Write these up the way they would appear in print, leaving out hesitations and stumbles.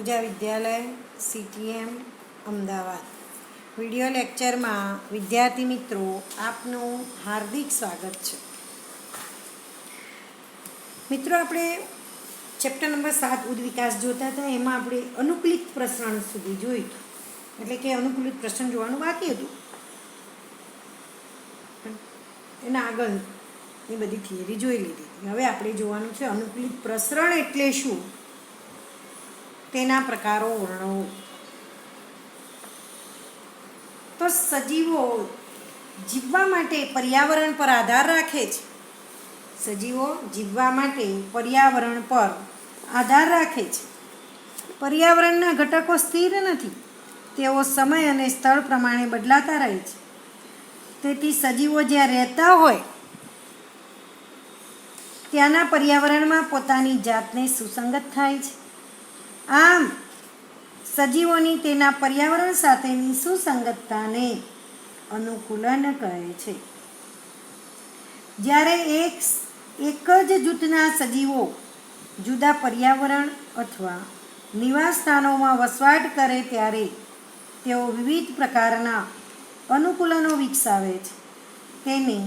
પૂજા વિદ્યાલય CTM Ahmedabad video લેક્ચરમાં વિદ્યાર્થી મિત્રો આપનું હાર્દિક સ્વાગત છે। મિત્રો આપણે ચેપ્ટર નંબર 7 ઉદ્વિકાસ જોતા હતા। એમાં આપણે અનુકૂલિત પ્રસરણ સુધી જોયું, એટલે કે અનુકૂલિત પ્રસરણ જોવાનું બાકી હતું। એના આગળની બધી થિયરી જોઈ લીધી। હવે આપણે જોવાનું છે અનુકૂલિત પ્રસરણ એટલે શું, તેના પ્રકારો વર્ણવો। તો સજીવો જીવવા માટે પર્યાવરણ પર આધાર રાખે છે। સજીવો જીવવા માટે પર્યાવરણ પર આધાર રાખે છે। પર્યાવરણના ઘટકો સ્થિર નથી, તેઓ સમય અને સ્થળ પ્રમાણે બદલાતા રહે છે। તેથી સજીવો જ્યાં રહેતા હોય ત્યાંના પર્યાવરણમાં પોતાની જાતને સુસંગત થાય છે। આમ સજીવોની તેના પર્યાવરણ સાથેની સુસંગતતાને અનુકૂલન કહે છે। જ્યારે એક જ જૂથના સજીવો જુદા પર્યાવરણ અથવા નિવાસ સ્થાનોમાં વસવાટ કરે ત્યારે તેઓ વિવિધ પ્રકારના અનુકૂલનો વિકસાવે છે। તેને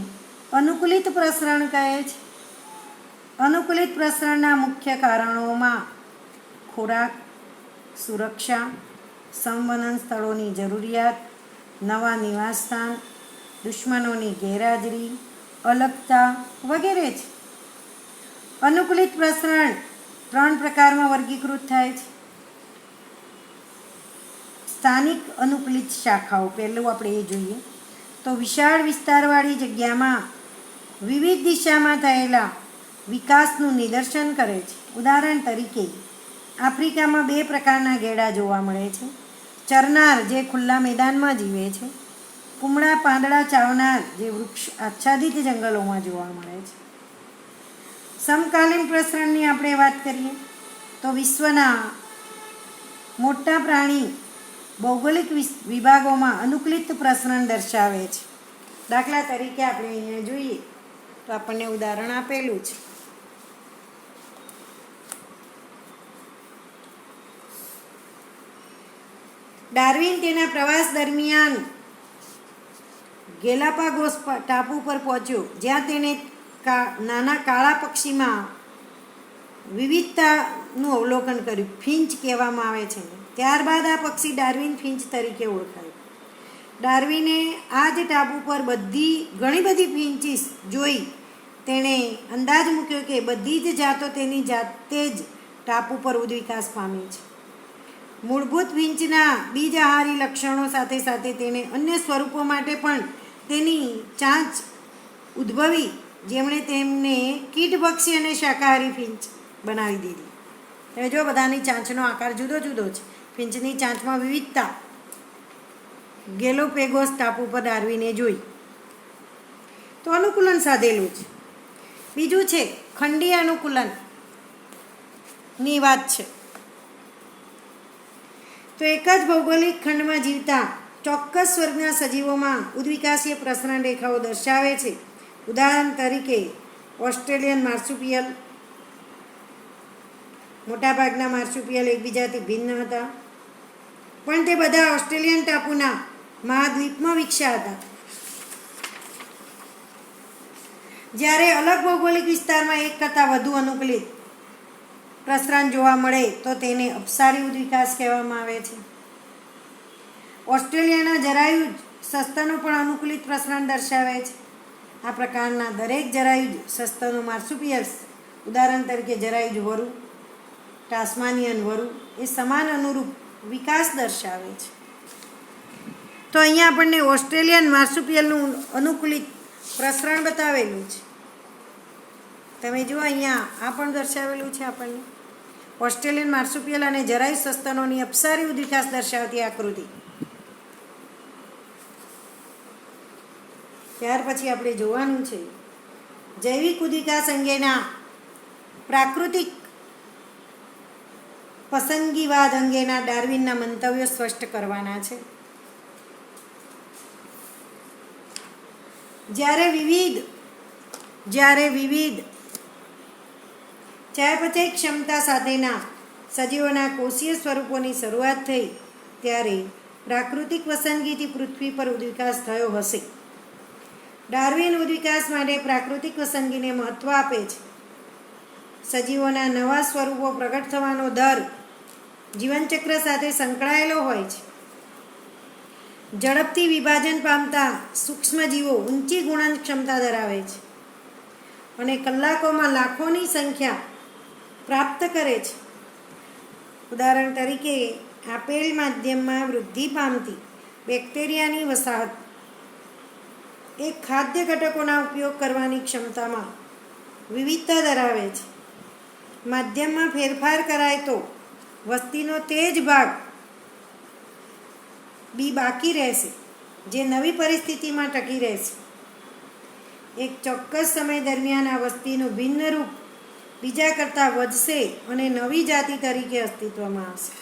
અનુકૂલિત પ્રસરણ કહે છે। અનુકૂલિત પ્રસરણના મુખ્ય કારણોમાં ખોરાક, સુરક્ષા, સંવહન સ્થળોની જરૂરિયાત, નવા નિવાસસ્થાન, દુશ્મનોની ગેરહાજરી, અલગતા વગેરે છે। અનુકૂલિત પ્રસરણ 3 પ્રકારમાં વર્ગીકૃત થાય છે। સ્થાનિક અનુકૂલિત શાખાઓ, પહેલું આપણે એ જોઈએ તો વિશાળ વિસ્તારવાળી જગ્યામાં વિવિધ દિશામાં થયેલા વિકાસનું નિદર્શન કરે છે। ઉદાહરણ તરીકે આફ્રિકામાં 2 પ્રકારના ગેડા જોવા મળે છે। ચરનાર જે ખુલ્લા મેદાનમાં જીવે છે, કુમળા પાંદડા ચાવનાર જે વૃક્ષ આચ્છાદિત જંગલોમાં જોવા મળે છે। સમકાલીન પ્રસરણની આપણે વાત કરીએ તો વિશ્વના મોટા પ્રાણી ભૌગોલિક વિભાગોમાં અનુકૂલિત પ્રસરણ દર્શાવે છે। દાખલા તરીકે આપણે અહીંયા જોઈએ તો આપણને ઉદાહરણ આપેલું છે। ડાર્વિન તેના પ્રવાસ દરમિયાન ગેલાપાગોસ ટાપુ પર પહોંચ્યો, જ્યાં તેને નાના કાળા પક્ષીમાં વિવિધતાનું અવલોકન કર્યું। ફિંચ કહેવામાં આવે છે। ત્યારબાદ આ પક્ષી ડાર્વિન ફિંચ તરીકે ઓળખાયું। ડાર્વિને આ જ ટાપુ પર ઘણી બધી ફિંચીસ જોઈ તેણે અંદાજ મૂક્યો કે બધી જ જાતો તેની જાતે જ ટાપુ પર ઉદ્વિકાસ પામી છે। મૂળભૂત ફિંચના બીજઆહારી લક્ષણો સાથે સાથે તેને અન્ય સ્વરૂપો માટે પણ તેની ચાંચ ઉદ્ભવી, જેમણે તેમને કીટભક્ષી અને શાકાહારી ફિંચ બનાવી દીધી। હવે જો બધાની ચાંચનો આકાર જુદો જુદો છે। ફિંચની ચાંચમાં વિવિધતા ગેલાપાગોસ ટાપુ પર ડાર્વિને જોઈ, તો અનુકૂલન સાધેલું છે। બીજું છે ખંડીય અનુકૂલનની વાત છે। તો એક જ ભૌગોલિક ખંડમાં જીવતા ચોક્કસ વર્ગના સજીવોમાં ઉદ્વિકાસીય પ્રસરણ રેખાઓ દર્શાવે છે। ઉદાહરણ તરીકે ઓસ્ટ્રેલિયન માર્સુપિયલ, મોટાભાગના માર્સુપિયલ એકબીજાથી ભિન્ન હતા, પણ તે બધા ઓસ્ટ્રેલિયન ટાપુના મહાદ્વીપમાં વિકસ્યા હતા। જ્યારે અલગ ભૌગોલિક વિસ્તારમાં એક કરતાં વધુ અનુકૂલિત પ્રસરણ જોવા મળે તો તેને અપસારી ઉદ્વિકાસ કહેવામાં આવે છે। ઓસ્ટ્રેલિયાના જરાયુજ સસ્તનો પણ અનુકૂલિત પ્રસરણ દર્શાવે છે। આ પ્રકારના દરેક જરાયુજ સસ્તનો માર્સુપિયલ્સ, ઉદાહરણ તરીકે જરાયુજ વરુ, ટાસ્માનિયન વરુ, એ સમાન અનુરૂપ વિકાસ દર્શાવે છે। તો અહીંયા આપણને ઓસ્ટ્રેલિયન માર્સુપિયલનું અનુકૂલિત પ્રસરણ બતાવેલું છે। તમે જુઓ અહીંયા આ પણ દર્શાવેલું છે આપણને ઓસ્ટ્રેલિયન માર્સુપિયલ અને જરાયુજ સસ્તનોની અપસારી ઉદ્વિકાસ દર્શાવતી આકૃતિ। ત્યાર પછી આપણે જોવાનું છે જૈવિક ઉદ્વિકાસ અંગેના પ્રાકૃતિક પસંદગીવાદ અંગેના ડાર્વિનના મંતવ્યો સ્પષ્ટ કરવાના છે। જ્યારે વિવિધ ચયાપચય ક્ષમતા સાથેના સજીવોના કોષીય સ્વરૂપોની શરૂઆત થઈ ત્યારે પ્રાકૃતિક પસંદગીથી પૃથ્વી પર ઉદ્વિકાસ થયો હશે. ડાર્વિન ઉદ્વિકાસ માટે પ્રાકૃતિક પસંદગીને મહત્ત્વ આપે છે. સજીવોના નવા સ્વરૂપો પ્રગટ થવાનો દર જીવનચક્ર સાથે સંકળાયેલો હોય છે. ઝડપથી વિભાજન પામતા સૂક્ષ્મજીવો ઊંચી ગુણન ક્ષમતા ધરાવે છે અને કલાકોમાં લાખોની સંખ્યા પ્રાપ્ત કરે છે. ઉદાહરણ તરીકે આપેલ માધ્યમમાં વૃદ્ધિ પામતી બેક્ટેરિયાની વસાહત એ ખાદ્ય ઘટકોના ઉપયોગ કરવાની ક્ષમતામાં વિવિધતા ધરાવે છે. માધ્યમમાં ફેરફાર કરાય તો વસ્તીનો તે જ ભાગ બી બાકી રહેશે જે નવી પરિસ્થિતિમાં ટકી રહેશે. એક ચોક્કસ સમય દરમિયાન આ વસ્તીનું ભિન્ન રૂપ બીજા કરતાં વધશે અને નવી જાતિ તરીકે અસ્તિત્વમાં આવશે.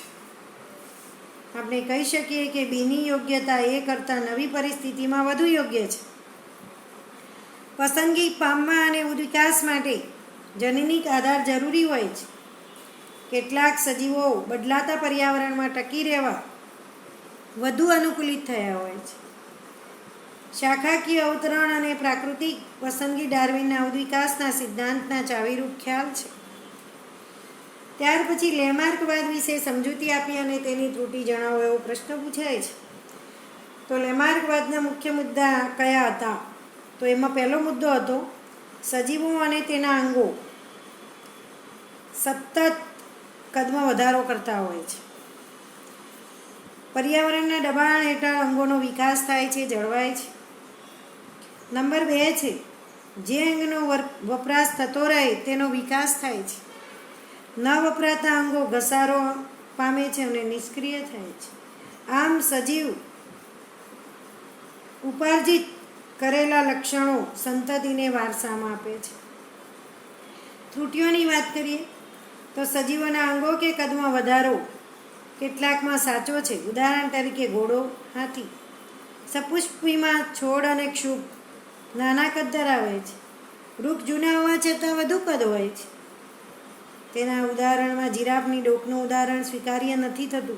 આપણે કહી શકીએ કે બીની યોગ્યતા એ કરતાં નવી પરિસ્થિતિમાં વધુ યોગ્ય છે. પસંદગી પામવા અને વિકાસ માટે જનીનિક આધાર જરૂરી હોય છે. કેટલાક સજીવો બદલાતા પર્યાવરણમાં ટકી રહેવા વધુ અનુકૂલિત થયા હોય છે. શાખાકીય અવતરણ અને પ્રાકૃતિક પસંદગી ડાર્વિનના વિકાસના સિદ્ધાંતના ચાવીરૂપ ખ્યાલ છે. ત્યાર પછી લેમાર્કવાદ વિશે સમજૂતી આપી અને તેની ત્રુટિ જણાવો એવો પ્રશ્ન પૂછાય છે. તો લેમાર્કવાદના મુખ્ય મુદ્દા કયા હતા? તો એમાં પહેલો મુદ્દો હતો સજીવો અને તેના અંગો સતત કદમાં વધારો કરતા હોય છે. પર્યાવરણના દબાણ હેઠળ અંગોનો વિકાસ થાય છે, જળવાય છે. નંબર 2 છે જે અંગનો વપરાશ થતો રહે તેનો વિકાસ થાય છે. ન વપરાતા અંગો ઘસારો પામે છે અને નિષ્ક્રિય થાય છે. આમ સજીવ ઉપાર્જિત કરેલા લક્ષણો સંતતિને વારસામાં આપે છે. ત્રુટિઓની વાત કરીએ તો સજીવોના અંગો કે કદમાં વધારો કેટલાકમાં સાચો છે. ઉદાહરણ તરીકે ઘોડો, હાથી. સપુષ્પીમાં છોડ અને ક્ષુપ નાના કદ ધરાવે છે. વૃક્ષ જૂના હોવા છતાં વધુ કદ હોય છે. તેના ઉદાહરણમાં જીરાફની ડોકનું ઉદાહરણ સ્વીકાર્ય નથી થતું.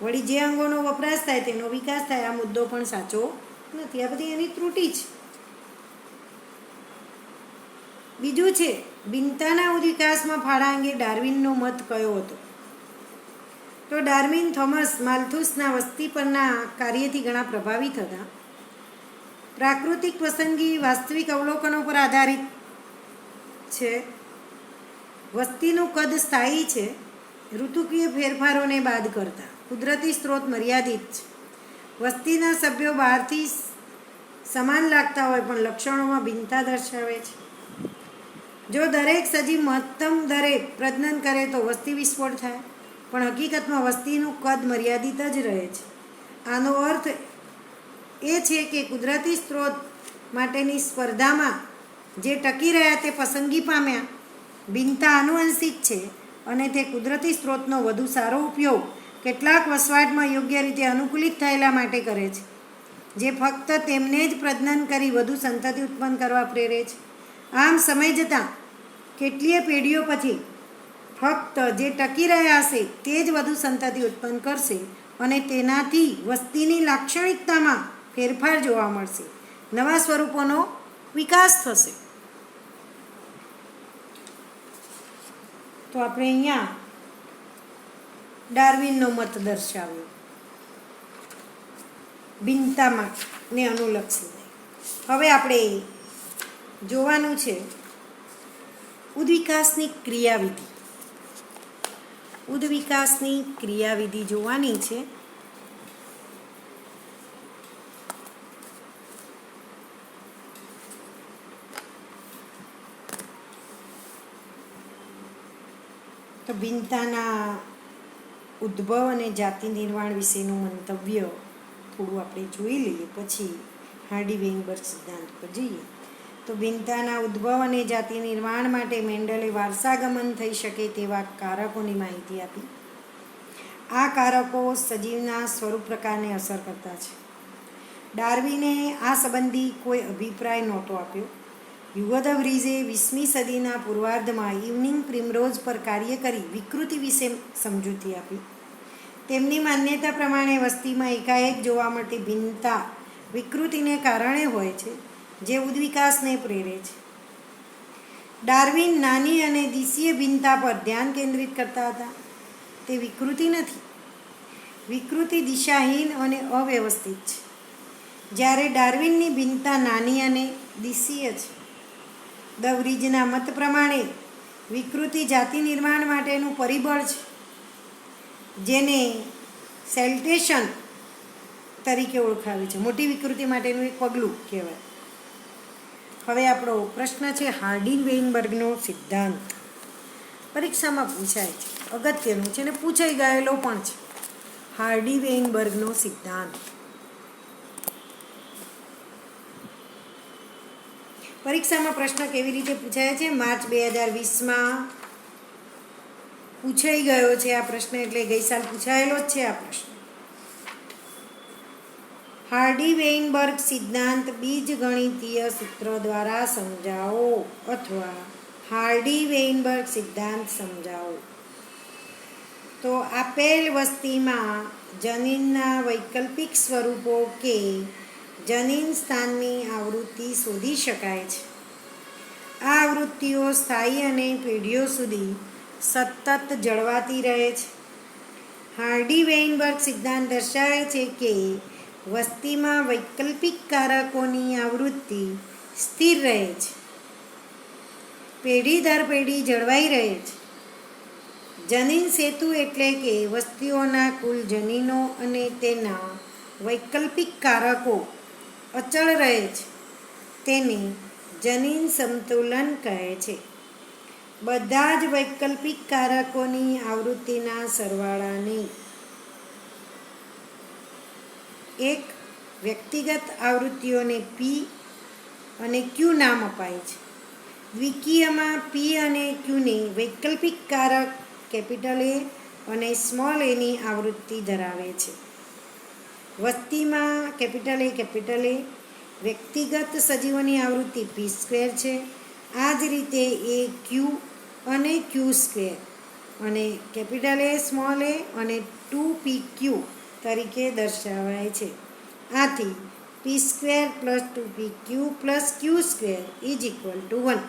વળી જે અંગોનો વપરાશ થાય તેનો વિકાસ થાય આ મુદ્દો પણ સાચો નથી. આ બધી એની ત્રુટિ છે. બીજું છે ભિન્નતાના વિકાસમાં ફાળા અંગે ડાર્વિનનો મત કયો હતો? તો ડાર્વિન થોમસ માલ્થુસના વસ્તી પરના કાર્યથી ઘણા પ્રભાવિત હતા. પ્રાકૃતિક પસંદગી વાસ્તવિક અવલોકનો પર આધારિત છે. વસ્તીનું કદ સ્થાયી છે, ઋતુકીય ફેરફારોને બાદ કરતા. કુદરતી સ્ત્રોત મર્યાદિત છે. વસ્તીના સભ્યો બહારથી સમાન લાગતા હોય પણ લક્ષણોમાં ભિન્નતા દર્શાવે છે. જો દરેક સજીવ મહત્તમ દરે પ્રજનન કરે તો વસ્તી વિસ્ફોટ થાય, પણ હકીકતમાં વસ્તીનું કદ મર્યાદિત જ રહે છે. આનો અર્થ એ છે કે કુદરતી સ્ત્રોત માટેની સ્પર્ધામાં જે ટકી રહ્યા તે પસંદગી પામ્યા. ભિન્નતા આનુવંશિક છે અને તે કુદરતી સ્ત્રોતનો વધુ સારો ઉપયોગ કેટલાક વસવાટમાં યોગ્ય રીતે અનુકૂલિત થયેલા માટે કરે છે, જે ફક્ત તેમને જ પ્રજનન કરી વધુ સંતતિ ઉત્પન્ન કરવા પ્રેરે છે. આમ સમય જતાં કેટલીય પેઢીઓ પછી ફક્ત જે ટકી રહ્યા હશે તે જ વધુ સંતતિ ઉત્પન્ન કરશે અને તેનાથી વસ્તીની લાક્ષણિકતામાં ફેરફાર જોવા મળશે. નવા સ્વરૂપોનો વિકાસ થશે. તો આપણે અહીંયા ડાર્વિનનો મત દર્શાવ્યો ભિન્નતામાં ને અનુલક્ષીને. હવે આપણે જોવાનું છે ઉદ્વિકાસની ક્રિયાવિધિ. ઉદ્વિકાસની ક્રિયાવિધિ જોવાની છે. તો ભિન્નતાના ઉદ્ભવ અને જાતિ નિર્માણ વિશેનું મંતવ્ય થોડું આપણે જોઈ લઈએ, પછી હાર્ડી-વેઇનબર્ગ સિદ્ધાંત પર જઈએ. તો ભિન્નતાના ઉદ્ભવ અને જાતિ નિર્માણ માટે મેન્ડલે વારસાગમન થઈ શકે તેવા કારકોની માહિતી આપી. આ કારકો સજીવના સ્વરૂપ પ્રકારને અસર કરતા છે. ડાર્વિને આ સંબંધી કોઈ અભિપ્રાય નહોતો આપ્યો. હ્યુગો ધ વ્રીઝે 20મી સદીના પૂર્વાર્ધમાં ઇવનિંગ પ્રિમરોઝ પર કાર્ય કરી વિકૃતિ વિશે સમજૂતી આપી. તેમની માન્યતા પ્રમાણે વસ્તીમાં એકાએક જોવા મળતી ભિન્નતા વિકૃતિને કારણે હોય છે, જે ઉદ્વિકાસને પ્રેરે છે. ડાર્વિન નાની અને દિશીય ભિન્નતા પર ધ્યાન કેન્દ્રિત કરતા હતા. તે વિકૃતિ નથી. વિકૃતિ દિશાહીન અને અવ્યવસ્થિત છે, જ્યારે ડાર્વિનની ભિન્નતા નાની અને દિશીય છે. ધ વ્રીઝના મત પ્રમાણે વિકૃતિ જાતિ નિર્માણ માટેનું પરિબળ છે, જેને સેલ્ટેશન તરીકે ઓળખાવે છે. મોટી વિકૃતિ માટેનું એક પગલું કહેવાય. હવે આપણો પ્રશ્ન છે હાર્ડી-વેઇનબર્ગનો સિદ્ધાંત. પરીક્ષામાં પૂછાય છે, અગત્યનું છે અને પૂછાઈ ગયેલો પણ છે. હાર્ડી-વેઇનબર્ગનો સિદ્ધાંત. પરીક્ષામાં પ્રશ્ન કેવી રીતે પૂછાય છે? માર્ચ 2020માં પૂછાઈ ગયો છે આ પ્રશ્ન, એટલે ગઈ સાલ પૂછાયેલો જ છે આ પ્રશ્ન. હાર્ડી-વેઇનબર્ગ સિદ્ધાંત બીજગણિતીય સૂત્ર દ્વારા સમજાવો, અથવા હાર્ડી-વેઇનબર્ગ સિદ્ધાંત સમજાવો. તો આપેલ વસ્તીમાં જનીનના વૈકલ્પિક સ્વરૂપો કે જનીન સ્થાનની આવૃત્તિ શોધી શકાય છે. આ આવૃત્તિઓ સ્થાયી અને પેઢીઓ સુધી સતત જળવાતી રહે છે. હાર્ડી-વેઇનબર્ગ સિદ્ધાંત દર્શાવે છે કે વસ્તીમાં વૈકલ્પિક કારકોની આવૃત્તિ સ્થિર રહે છે, પેઢી દર પેઢી જળવાઈ રહે છે. જનીન સેતુ એટલે કે વસ્તીઓના કુલ જનીનો અને તેના વૈકલ્પિક કારકો અચળ રહે છે, તેને જનીન સમતુલન કહે છે. બધા જ વૈકલ્પિક કારકોની આવૃત્તિના સરવાળાને એક વ્યક્તિગત આવૃત્તિઓને પી અને ક્યુ નામ અપાય છે. દ્વિકીયમાં પી અને ક્યુને વૈકલ્પિક કારક કેપિટલ એ અને સ્મોલ એની આવૃત્તિ ધરાવે છે. વસ્તીમાં કેપિટલ એ વ્યક્તિગત સજીવોની આવૃત્તિ p² છે. આ જ રીતે એ ક્યુ અને q² અને A સ્મોલ એ અને 2pq તરીકે દર્શાવાય છે. આથી p² + 2pq + q² = 1.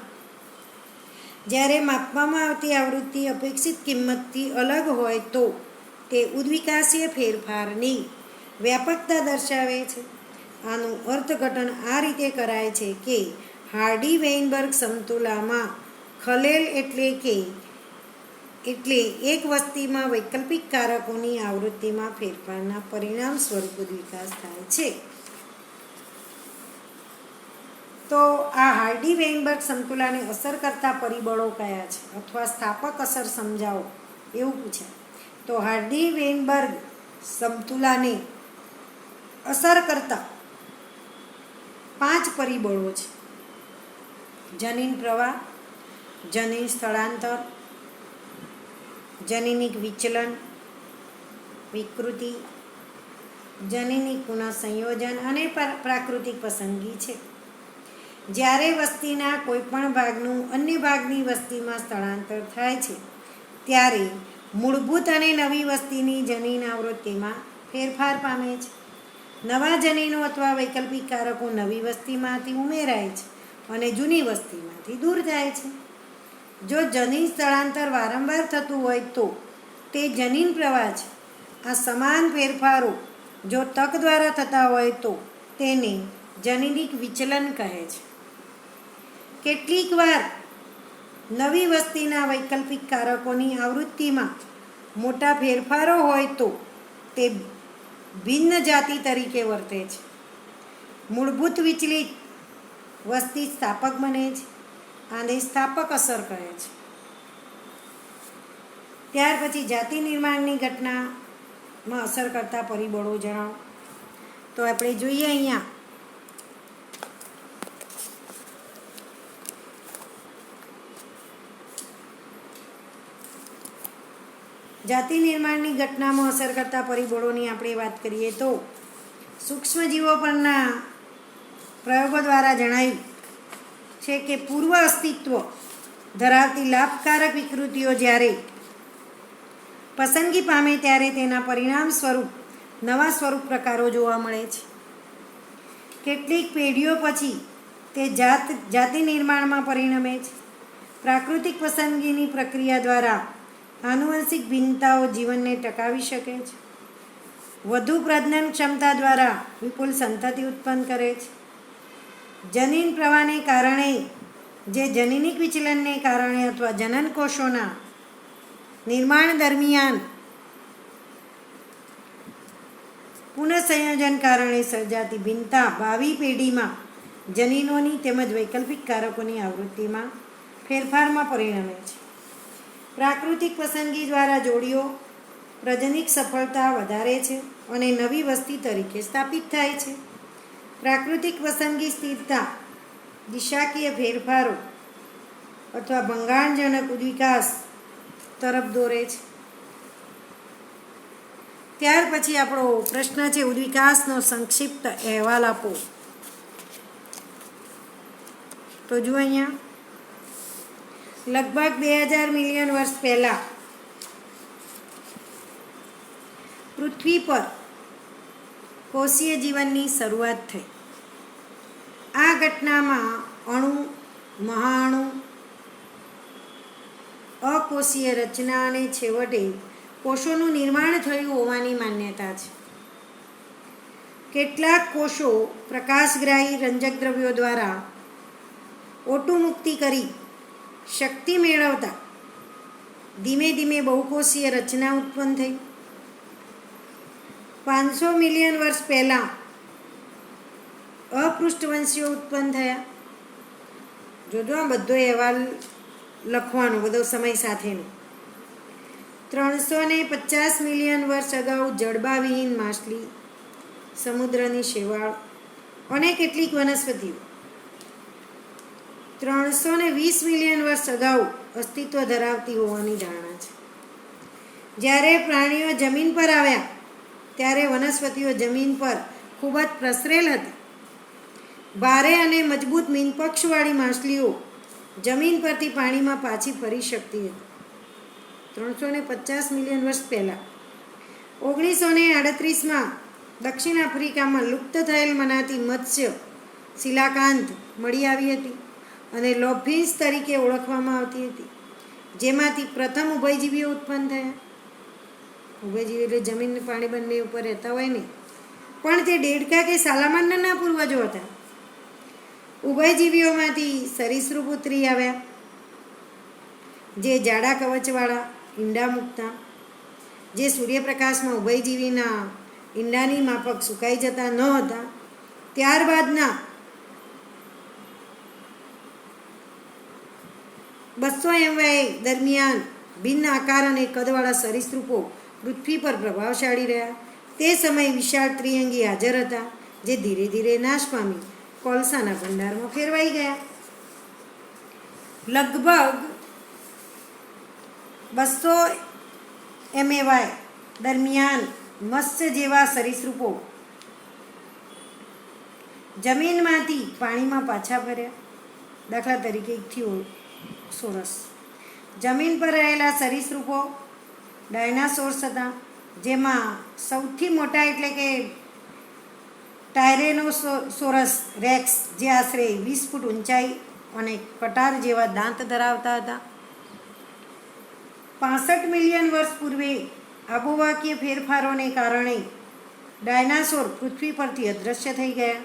જ્યારે માપવામાં આવતી આવૃત્તિ અપેક્ષિત કિંમતથી અલગ હોય તો તે ઉદ્વિકાસીય ફેરફારની વ્યાપકતા દર્શાવે છે. આનું અર્થઘટન આ રીતે કરાય છે કે હાર્ડી-વેઇનબર્ગ સમતુલામાં ખલેલ એટલે એક વસ્તીમાં વૈકલ્પિક કારકોની આવૃત્તિમાં ફેરફારના પરિણામ સ્વરૂપ ઉદ્વિકાસ થાય છે. તો આ હાર્ડી-વેઇનબર્ગ સમતુલાને અસર કરતા પરિબળો કયા છે, અથવા સ્થાપક અસર સમજાવો એવું પૂછાય. તો હાર્ડી-વેઇનબર્ગ સમતુલાને અસર કરતા 5 પરિબળો છે. જનીન પ્રવાહ, જનીન સ્થળાંતર, જનીનિક વિચલન, વિકૃતિ, જનીનિક પુનઃસંયોજન અને પ્રાકૃતિક પસંદગી છે. જ્યારે વસ્તીના કોઈપણ ભાગનું અન્ય ભાગની વસ્તીમાં સ્થળાંતર થાય છે, ત્યારે મૂળભૂત અને નવી વસ્તીની જનીન આવૃત્તિમાં ફેરફાર પામે છે. નવા જનીનો અથવા વૈકલ્પિક કારકો નવી વસ્તીમાંથી ઉમેરાય છે અને જૂની વસ્તીમાંથી દૂર થાય છે. જો જનીન સ્થળાંતર વારંવાર થતું હોય તો તે જનીન પ્રવાહ છે. આ સમાન ફેરફારો જો તક દ્વારા થતા હોય તો તેને જનીનિક વિચલન કહે છે. કેટલીકવાર નવી વસ્તીના વૈકલ્પિક કારકોની આવૃત્તિમાં મોટા ફેરફારો હોય તો તે ભિન્ન જાતિ તરીકે વર્તે છે. મૂળભૂત વિચલિત વસ્તી સ્થાપક બને છે. આને સ્થાપક અસર કહે છે. ત્યાર પછી જાતિ નિર્માણની ઘટનામાં અસર કરતા પરિબળો જણાવો. તો આપણે જોઈએ અહીંયા જાતિ નિર્માણની ઘટનામાં અસર કરતા પરિબળોની આપણે વાત કરીએ તો સૂક્ષ્મજીવો પરના પ્રયોગો દ્વારા જણાયું છે કે પૂર્વ અસ્તિત્વ ધરાવતી લાભકારક વિકૃતિઓ જ્યારે પસંદગી પામે ત્યારે તેના પરિણામ સ્વરૂપ નવા સ્વરૂપ પ્રકારો જોવા મળે છે. કેટલીક પેઢીઓ પછી તે જાતિ નિર્માણમાં પરિણમે છે. પ્રાકૃતિક પસંદગીની પ્રક્રિયા દ્વારા આનુવંશિક ભિન્નતાઓ જીવનને ટકાવી શકે છે. વધુ પ્રજનન ક્ષમતા દ્વારા વિપુલ સંતતિ ઉત્પન્ન કરે છે. જનીન પ્રવાહને કારણે જે જનીનિક વિચલનને કારણે અથવા જનન કોષોના નિર્માણ દરમિયાન પુનઃસંયોજન કારણે સર્જાતી ભિન્નતા ભાવિ પેઢીમાં જનીનોની તેમજ વૈકલ્પિક કારકોની આવૃત્તિમાં ફેરફારમાં પરિણમે છે. પ્રાકૃતિક પસંદગી દ્વારા જોડીઓ પ્રજનનિક સફળતા વધારે છે અને નવી વસ્તી તરીકે સ્થાપિત થાય છે. પ્રાકૃતિક પસંદગી સ્થિરતા, દિશાકીય ફેરફારો અથવા ભંગાણજનક ઉદ્વિકાસ તરફ દોરે છે. ત્યાર પછી આપણો પ્રશ્ન છે, ઉદ્વિકાસનો સંક્ષિપ્ત અહેવાલ આપો. તો જુઓ અહીંયા, લગભગ 2000 મિલિયન વર્ષ પહેલાં પૃથ્વી પર કોષીય જીવનની શરૂઆત થઈ. આ ઘટનામાં અણુ, મહાઅણુ, અકોષીય રચના અને છેવટે કોષોનું નિર્માણ થયું હોવાની માન્યતા છે. કેટલાક કોષો પ્રકાશગ્રાહી રંજક દ્રવ્યો દ્વારા O2 મુક્તિ કરી શક્તિ મેળવતા ધીમે ધીમે બહુકોષીય રચના ઉત્પન્ન થઈ. 500 મિલિયન વર્ષ પહેલાં અપૃષ્ઠવંશીઓ ઉત્પન્ન થયા. જોજો આ બધો અહેવાલ લખવાનો, બધો સમય સાથેનો. 350 મિલિયન વર્ષ અગાઉ જડબાવિહીન માછલી, સમુદ્રની શેવાળ અને કેટલીક વનસ્પતિઓ 320 મિલિયન વર્ષ અગાઉ અસ્તિત્વ ધરાવતી હોવાની ધારણા છે. જ્યારે પ્રાણીઓ જમીન પર આવ્યા ત્યારે વનસ્પતિઓ જમીન પર ખૂબ જ પ્રસરેલ હતી. ભારે અને મજબૂત મીનપક્ષવાળી માછલીઓ જમીન પરથી પાણીમાં પાછી ફરી શકતી હતી. 350 મિલિયન વર્ષ પહેલાં 1938માં દક્ષિણ આફ્રિકામાં લુપ્ત થયેલ મનાતી મત્સ્ય શિલાકાંત મળી આવી હતી અને લોફિન્સ તરીકે ઓળખવામાં આવતી હતી, જેમાંથી પ્રથમ ઉભયજીવીઓ ઉત્પન્ન થયા. ઉભયજીવી એટલે જમીન પાણી બંને ઉપર રહેતા હોય ને, પણ તે દેડકા કે સાલામાન્ડરના પૂર્વજો હતા. ઉભયજીવીઓમાંથી સરીસૃપ ઉતરી આવ્યા, જે જાડા કવચવાળા ઈંડા મૂકતા, જે સૂર્યપ્રકાશમાં ઉભયજીવીના ઈંડાની માફક સુકાઈ જતા ન હતા. ત્યારબાદના 200 MY દરમિયાન ભિન્ન આકાર અને કદવાળા સરીસૃપો પૃથ્વી પર પ્રભાવશાળી રહ્યા. તે સમયે વિશાળ ત્રિઅંગી હાજર હતા, જે ધીરે ધીરે નાશ પામી કોલસાના ભંડારમાં ફેરવાઈ ગયા. લગભગ 200 MY દરમિયાન મત્સ્ય જેવા સરીસૃપો જમીનમાંથી પાણીમાં પાછા ફર્યા. દાખલા તરીકે ઇક્થિયોસોરસ. જમીન પર રહેલા સરીસૃપો ડાયનાસોર્સ હતા, જેમાં સૌથી મોટા એટલે કે ટાયરેનોસોરસ રેક્સ, જે આશરે 20 ફૂટ ઊંચાઈ અને કટાર જેવા દાંત ધરાવતા હતા. 65 મિલિયન વર્ષ પૂર્વે આબોહવાકીય ફેરફારોને કારણે ડાયનાસોર પૃથ્વી પરથી અદૃશ્ય થઈ ગયા.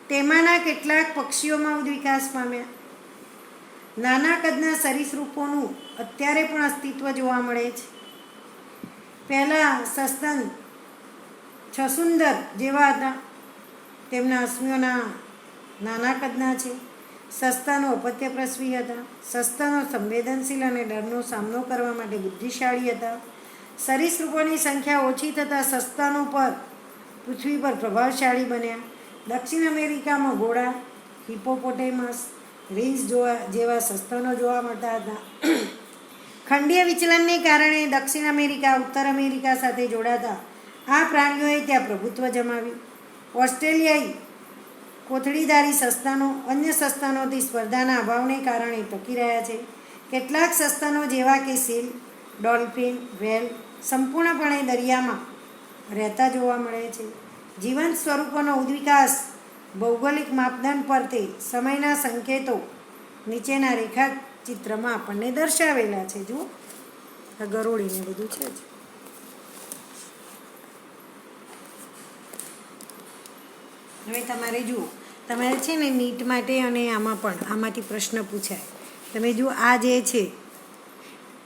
તેમાંના કેટલાક પક્ષીઓમાં ઉદ્વિકાસ પામ્યા. નાના કદના સરીસૃપોનું અત્યારે પણ અસ્તિત્વ જોવા મળે છે. પહેલાં સસ્તન છસુંદર જેવા હતા, તેમના અશ્મિઓના નાના કદના છે. સસ્તાનો અપત્યપ્રસવી હતા. સસ્તનો સંવેદનશીલ અને ડરનો સામનો કરવા માટે બુદ્ધિશાળી હતા. સરીસૃપોની સંખ્યા ઓછી થતાં સસ્તાનો પર પૃથ્વી પર પ્રભાવશાળી બન્યા. દક્ષિણ અમેરિકામાં ઘોડા, હિપોપોટેમસ, રીંછ જેવા સસ્તનો જોવા મળતા હતા. ખંડીય વિચલનને કારણે દક્ષિણ અમેરિકા ઉત્તર અમેરિકા સાથે જોડાતા આ પ્રાણીઓએ ત્યાં પ્રભુત્વ જમાવ્યું. ઓસ્ટ્રેલિયાઈ કોથળીધારી સસ્તાનો અન્ય સસ્તાનોથી સ્પર્ધાના અભાવને કારણે ટકી રહ્યા છે. કેટલાક સસ્તાનો જેવા કે સીલ, ડોલ્ફિન, વ્હેલ સંપૂર્ણપણે દરિયામાં રહેતા જોવા મળે છે. જીવંત સ્વરૂપોનો ઉદ્વિકાસ ભૌગોલિક માપદંડ પર તે સમયના સંકેતો નીચેના રેખાચિત્રમાં આપણને દર્શાવેલા છે. જુઓ, આ ગરોળીને બધું છે જ. હવે તમારે જુઓ, તમારે છે ને નીટ માટે અને આમાં પણ આમાંથી પ્રશ્ન પૂછાય. તમે જુઓ, આ જે છે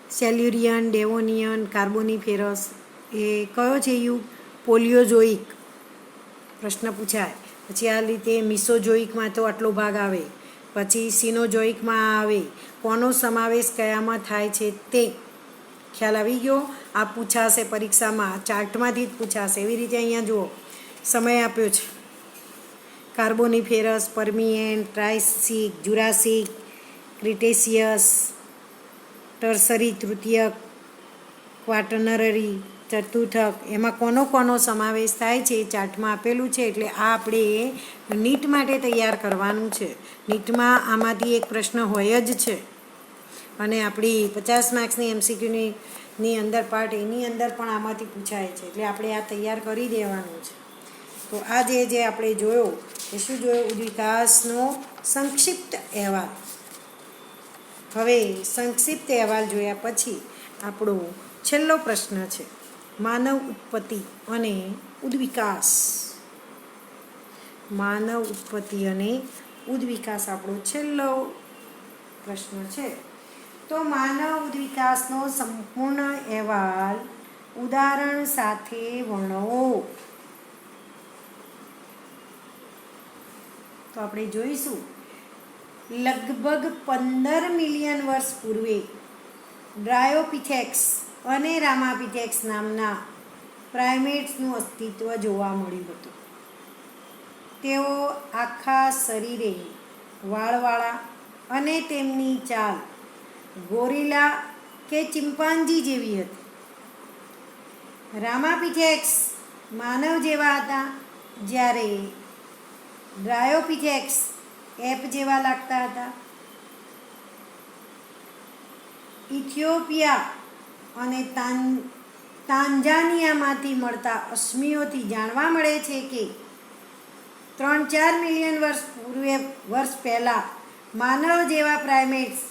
સેલ્યુરિયન, ડેવોનિયન, કાર્બોનિફેરસ, એ કયો છે યુગ? પોલિયોઝોઇક પ્રશ્ન પૂછાય. પછી આ રીતે મિસોઝોઇકમાં તો આટલો ભાગ આવે, પછી સિનોઝોઇકમાં આવે. કોનો સમાવેશ કયામાં થાય છે તે ખ્યાલ આવી ગયો. આ પૂછાશે પરીક્ષામાં, ચાર્ટમાંથી જ પૂછાશે. એવી રીતે અહીંયા જુઓ, સમય આપ્યો છે: કાર્બોનિફેરસ, પર્મિયન, ટ્રાયસિક, જુરાસિક, ક્રિટેશિયસ, ટર્સરી તૃતીયક, ક્વાટર્નરી ચતુર્થક. એમાં કોનો કોનો સમાવેશ થાય છે એ ચાર્ટમાં આપેલું છે. એટલે આ આપણે નીટ માટે તૈયાર કરવાનું છે. નીટમાં આમાંથી એક પ્રશ્ન હોય જ છે, અને આપણી 50 માર્ક્સની MCQની અંદર પાર્ટ એની અંદર પણ આમાંથી પૂછાય છે. એટલે આપણે આ તૈયાર કરી દેવાનું છે. તો આ જે આપણે જોયો એ શું જોયો? ઉદ્વિકાસનો સંક્ષિપ્ત અહેવાલ. હવે સંક્ષિપ્ત અહેવાલ જોયા પછી આપણો છેલ્લો પ્રશ્ન છે માનવ ઉત્પત્તિ અને ઉદ્વિકાસ. માનવ ઉત્પત્તિ અને ઉદ્વિકાસ આપણો છેલ્લો પ્રશ્ન છે. તો માનવ ઉદ્વિકાસનો સંપૂર્ણ અહેવાલ ઉદાહરણ સાથે વર્ણવો. તો આપણે જોઈશું, લગભગ 15 મિલિયન વર્ષ પૂર્વે ડ્રાયોપિથેક્સ અને રામાપિથેક્સ નામના પ્રાઇમેટ્સનું અસ્તિત્વ જોવા મળ્યું હતું. તેઓ આખા શરીરે વાળવાળા અને તેમની ચાલ ગોરિલા કે ચિમ્પાન્જી જેવી હતી. રામાપિથેક્સ માનવ જેવા હતા, જ્યારે ડ્રાયોપિથેક્સ એપ જેવા લાગતા હતા. ઇથિયોપિયા અને તાંજાનિયામાંથી મળતા અશ્મિઓથી જાણવા મળે છે કે 3-4 મિલિયન વર્ષ પહેલાં માનવ જેવા પ્રાઇમેટ્સ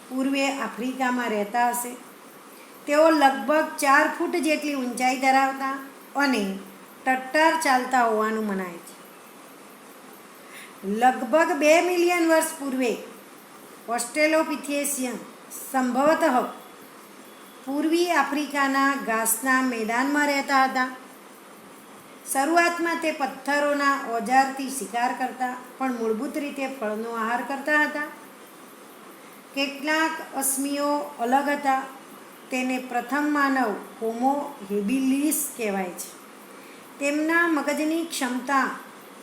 પૂર્વે આફ્રિકામાં રહેતા હશે. તેઓ લગભગ 4 ફૂટ જેટલી ઊંચાઈ ધરાવતા અને ટટ્ટાર ચાલતા હોવાનું મનાય છે. લગભગ 2 મિલિયન વર્ષ પૂર્વે ઓસ્ટ્રેલોપિથેશિયન સંભવતઃ પૂર્વી આફ્રિકાના ઘાસના મેદાનમાં રહેતા હતા. શરૂઆતમાં તે પથ્થરોના ઓજારથી શિકાર કરતા, પણ મૂળભૂત રીતે ફળનો આહાર કરતા હતા. કેટલાક અશ્મિઓ અલગ હતા. તેને પ્રથમ માનવ હોમો હેબિલિસ કહેવાય છે. તેમના મગજની ક્ષમતા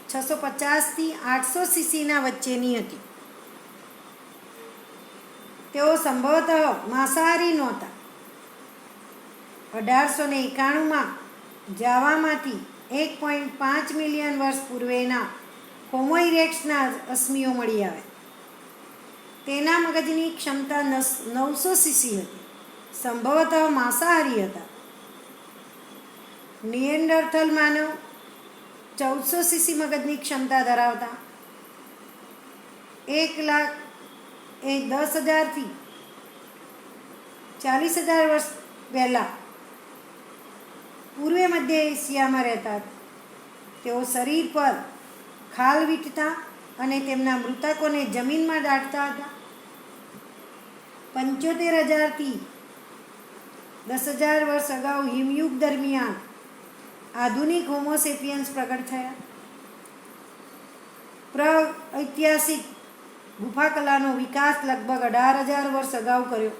650 થી 800 સીસીના વચ્ચેની હતી. તેઓ સંભવતઃ માંસાહારી નહોતા. 1891માં જાવામાંથી 1.5 મિલિયન વર્ષ પૂર્વેના હોમો ઇરેક્ટસના અશ્મિઓ મળી આવ્યા. તેના મગજની ક્ષમતા 900 સીસી હતી. સંભવતઃ માંસાહારી હતા. નિએન્ડરથલ માનવ 1400 સીસી મગજની ક્ષમતા ધરાવતા. 10,000 થી 40,000 વર્ષ પહેલાં પૂર્વે મધ્ય એશિયામાં રહેતા હતા. તેઓ શરીર પર ખાલ વીંટતા અને તેમના મૃતકોને જમીનમાં દાટતા હતા. 75,000 થી 10,000 વર્ષ અગાઉ હિમયુગ દરમિયાન આધુનિક હોમોસેપિયન્સ પ્રગટ થયા. પ્રાગૈતિહાસિક ગુફાકલાનો વિકાસ લગભગ 18,000 વર્ષ અગાઉ કર્યો.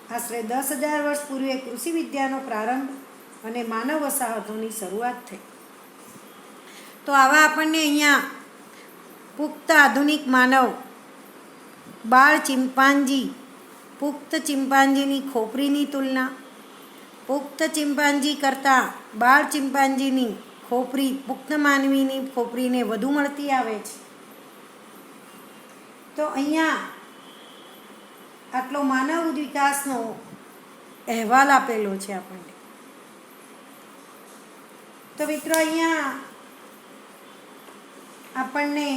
આશરે 10,000 વર્ષ પૂર્વે કૃષિ વિદ્યાનો પ્રારંભ અને માનવ વસાહતોની શરૂઆત થઈ. તો આવા આપણને અહીંયા પુખ્ત આધુનિક માનવ, બાળ ચિમ્પાન્જી, પુખ્ત ચિમ્પાન્જીની ખોપરીની તુલના, પુખ્ત ચિમ્પાન્જી કરતાં બાળ ચિમ્પાન્જીની ખોપરી પુખ્ત માનવીની ખોપરીને વધુ મળતી આવે છે. તો અહીંયા આટલો માનવ વિકાસનો અહેવાલ આપેલો છે આપણને. તો મિત્રો અહીંયા આપણને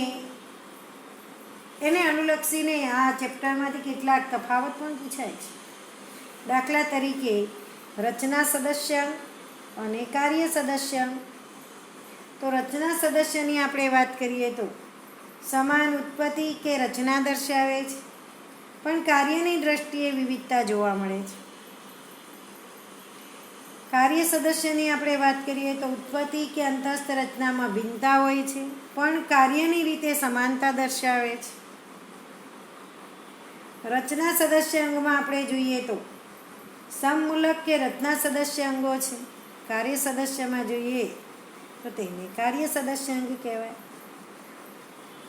એને અનુલક્ષીને આ ચેપ્ટરમાંથી કેટલાક તફાવત પણ પૂછાય છે. દાખલા તરીકે રચના સદસ્ય અને કાર્ય સદસ્ય. તો રચના સદસ્યની આપણે વાત કરીએ તો સમાન ઉત્પત્તિ કે રચના દર્શાવે છે, પણ કાર્યની દ્રષ્ટિએ વિવિધતા જોવા મળે છે. કાર્ય સદસ્યની આપણે વાત કરીએ તો ઉત્પત્તિ કે અંતસ્થ રચનામાં ભિન્નતા હોય છે, પણ કાર્યની રીતે સમાનતા દર્શાવે છે. રચના સદસ્ય અંગમાં આપણે જોઈએ તો સમમૂલક કે રચના સદસ્ય અંગો છે. કાર્ય સદસ્યમાં જોઈએ તો તેને કાર્ય સદસ્ય અંગ કહેવાય.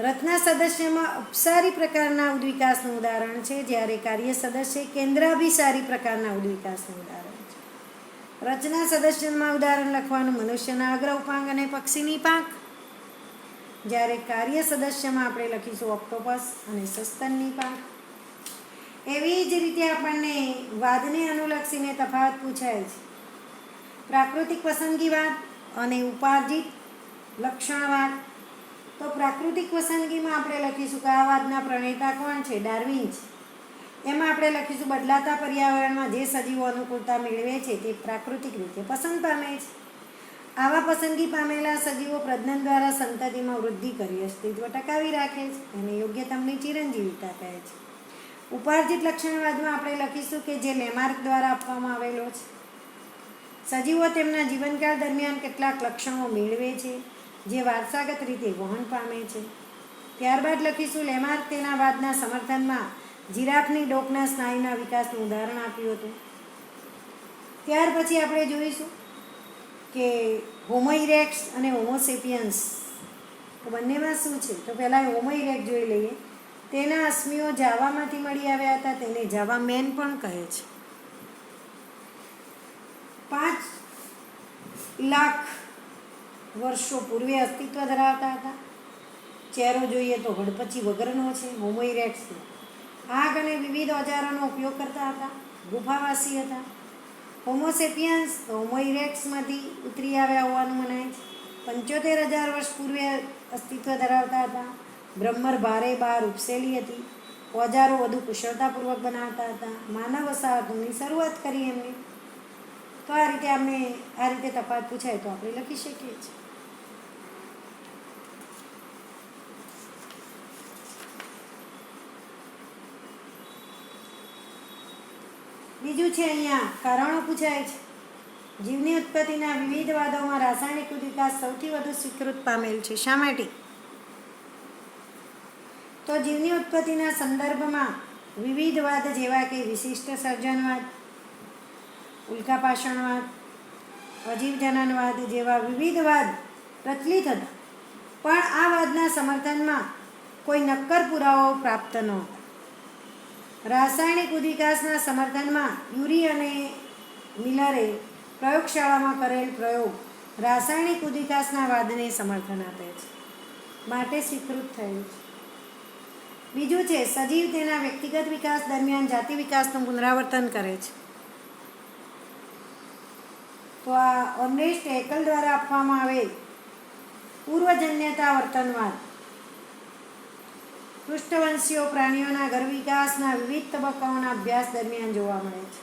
રચના સદસ્યમાં અપસારી પ્રકારના ઉદ્વિકાસનું ઉદાહરણ છે, જ્યારે કાર્ય સદસ્ય કેન્દ્રાભિસારી પ્રકારના ઉદ્વિકાસનું ઉદાહરણ છે. રચના સદસ્યમાં ઉદાહરણ લખવાનું મનુષ્યના અગ્ર ઉપાંગ અને પક્ષીની પાંખ, જ્યારે કાર્ય સદસ્યમાં આપણે લખીશું ઓક્ટોપસ અને સસ્તનની પાંખ. એવી જ રીતે આપણને વાદને અનુલક્ષીને તફાવત પૂછાય છે. પ્રાકૃતિક પસંદગીવાદ અને ઉપાર્જિત લક્ષણવાદ. તો પ્રાકૃતિક પસંદગીમાં આપણે લખીશું કે આ વાદના પ્રણેતા કોણ છે? ડાર્વિન છે. એમાં આપણે લખીશું બદલાતા પર્યાવરણમાં જે સજીવો અનુકૂળતા મેળવે છે તે પ્રાકૃતિક રીતે પસંદ પામે છે. આવા પસંદગી પામેલા સજીવો પ્રજનન દ્વારા સંતતિમાં વૃદ્ધિ કરી અસ્તિત્વ ટકાવી રાખે છે અને યોગ્ય તેમની ચિરંજીવિતા કહે છે. ઉપાર્જિત લક્ષણવાદમાં આપણે લખીશું કે જે લેમાર્ક દ્વારા આપવામાં આવેલો છે. સજીવો તેમના જીવનકાળ દરમિયાન કેટલાક લક્ષણો મેળવે છે જે વારસાગત રીતે વહન પામે છે. ત્યારબાદ લખીશું લેમાર્ક તેના વાદના સમર્થનમાં જીરાફની ડોકના સ્નાયુના વિકાસનું ઉદાહરણ આપ્યું હતું. ત્યાર પછી આપણે જોઈશું કે હોમો ઇરેક્ટ્સ અને હોમો સેપિયન્સ તો બંનેમાં શું છે. તો પહેલાં હોમો ઇરેક્ટ જોઈ લઈએ. તેના અશ્મિઓ જાવામાંથી મળી આવ્યા હતા, તેને જાવા મેન પણ કહે છે. 5 લાખ વર્ષો પૂર્વે અસ્તિત્વ ધરાવતા હતા. ચહેરો જોઈએ તો હડપચી વગરનો છે હોમો ઇરેક્ટ્સનો. આગ અને વિવિધ ઓજારોનો ઉપયોગ કરતા હતા, ગુફાવાસી હતા. હોમો સેપિયન્સ તો હોમો ઇરેક્ટ્સમાંથી ઉતરી આવ્યા હોવાનું મનાય છે. 75,000 વર્ષ પૂર્વે અસ્તિત્વ ધરાવતા હતા. બ્રહ્મર ભારે બાર ઉપસેલી હતી. ઓજારો વધુ કુશળતાપૂર્વક બનાવતા હતા. માનવ વસાહતોની શરૂઆત કરી એમણે. તો આ રીતે તફાવત પૂછાય તો આપણે લખી શકીએ છીએ. બીજું છે અહીંયા કારણો પૂછાય છે. જીવની ઉત્પત્તિના વિવિધ વાદોમાં રાસાયણિક વિકાસ સૌથી વધુ સ્વીકૃત પામેલ છે. શા માટે? તો જીવની ઉત્પત્તિના સંદર્ભમાં વિવિધવાદ જેવા કે વિશિષ્ટ સર્જનવાદ, ઉલ્કાપાષણવાદ, અજીવ જનનવાદ જેવા વિવિધવાદ પ્રચલિત હતા, પણ આ વાદના સમર્થનમાં કોઈ નક્કર પુરાવો પ્રાપ્ત ન હતા. રાસાયણિક ઉદ્વિકાસના સમર્થનમાં યુરી અને મિલરે પ્રયોગશાળામાં કરેલ પ્રયોગ રાસાયણિક ઉદ્વિકાસના વાદને સમર્થન આપે છે, માટે સ્વીકૃત થયું છે. બીજું છે સજીવ તેના વ્યક્તિગત વિકાસ દરમિયાન જાતિ વિકાસનું પુનરાવર્તન કરે છે. તો આ ઓર્નેસ્ટ હેકલ દ્વારા આપવામાં આવેલ પૂર્વજન્યતા વર્તનવાદ પૃષ્ઠવંશીય પ્રાણીઓના ગર્ભ વિકાસના વિવિધ તબક્કાઓના અભ્યાસ દરમિયાન જોવા મળે છે.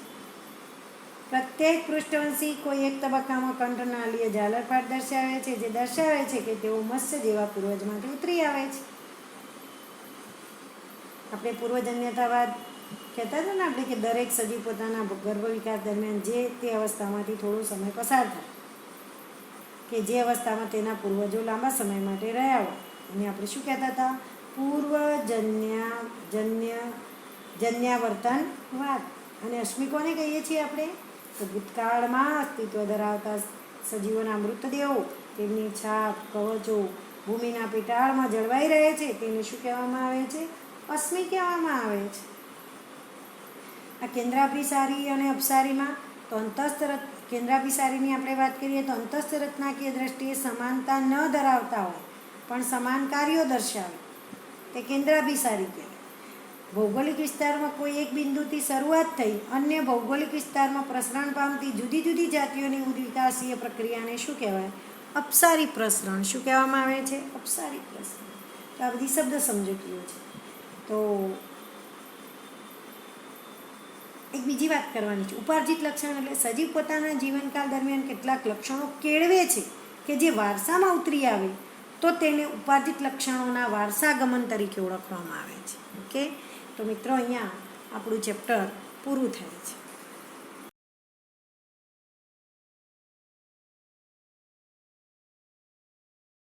પ્રત્યેક પૃષ્ઠવંશી કોઈ એક તબક્કામાં કંઠનાલીય ઝાલરફાટ દર્શાવે છે, જે દર્શાવે છે કે તેઓ મત્સ્ય જેવા પૂર્વજમાંથી ઉતરી આવે છે. આપણે પૂર્વજન્યતાવાદ કહેતા હતા ને આપણે કે દરેક સજીવ પોતાના ગર્ભ વિકાસ દરમિયાન જે તે અવસ્થામાંથી થોડો સમય પસાર થાય, કે જે અવસ્થામાં તેના પૂર્વજો લાંબા સમય માટે રહ્યા હોય અને આપણે શું કહેતા હતા? પૂર્વજન્યાવર્તનવાદ. અને અશ્મિ કોને કહીએ છીએ આપણે? તો ભૂતકાળમાં અસ્તિત્વ ધરાવતા સજીવોના મૃતદેહો, તેમની છાપ, કવચો ભૂમિના પેટાળમાં જળવાઈ રહે છે, તેને શું કહેવામાં આવે છે? અશ્મિ કહેવામાં આવે છે. આ કેન્દ્રાભિસારી અને અપસારીમાં તો કેન્દ્રાભિસારીની આપણે વાત કરીએ તો અંતસ્થ રચનાકીય દ્રષ્ટિએ સમાનતા ન ધરાવતા હોય પણ સમાન કાર્યો દર્શાવે તે કેન્દ્રાભિસારી કહેવાય. ભૌગોલિક વિસ્તારમાં કોઈ એક બિંદુથી શરૂઆત થઈ અન્ય ભૌગોલિક વિસ્તારમાં પ્રસરણ પામતી જુદી જુદી જાતિઓની વિકાસીય પ્રક્રિયાને શું કહેવાય? અપસારી પ્રસરણ. શું કહેવામાં આવે છે? અપસારી પ્રસરણ. તો આ બધી શબ્દ સમજૂતીઓ છે. તો એક બીજી વાત કરવાની છે. ઉપાર્જિત લક્ષણ એટલે સજીવ પોતાના જીવનકાળ દરમિયાન કેટલાક લક્ષણો કેળવે છે કે જે વારસામાં ઉતરી આવે તો તેને ઉપાર્જિત લક્ષણોના વારસાગમન તરીકે ઓળખવામાં આવે છે. ઓકે, તો મિત્રો અહીંયા આપણું ચેપ્ટર પૂરું થાય છે.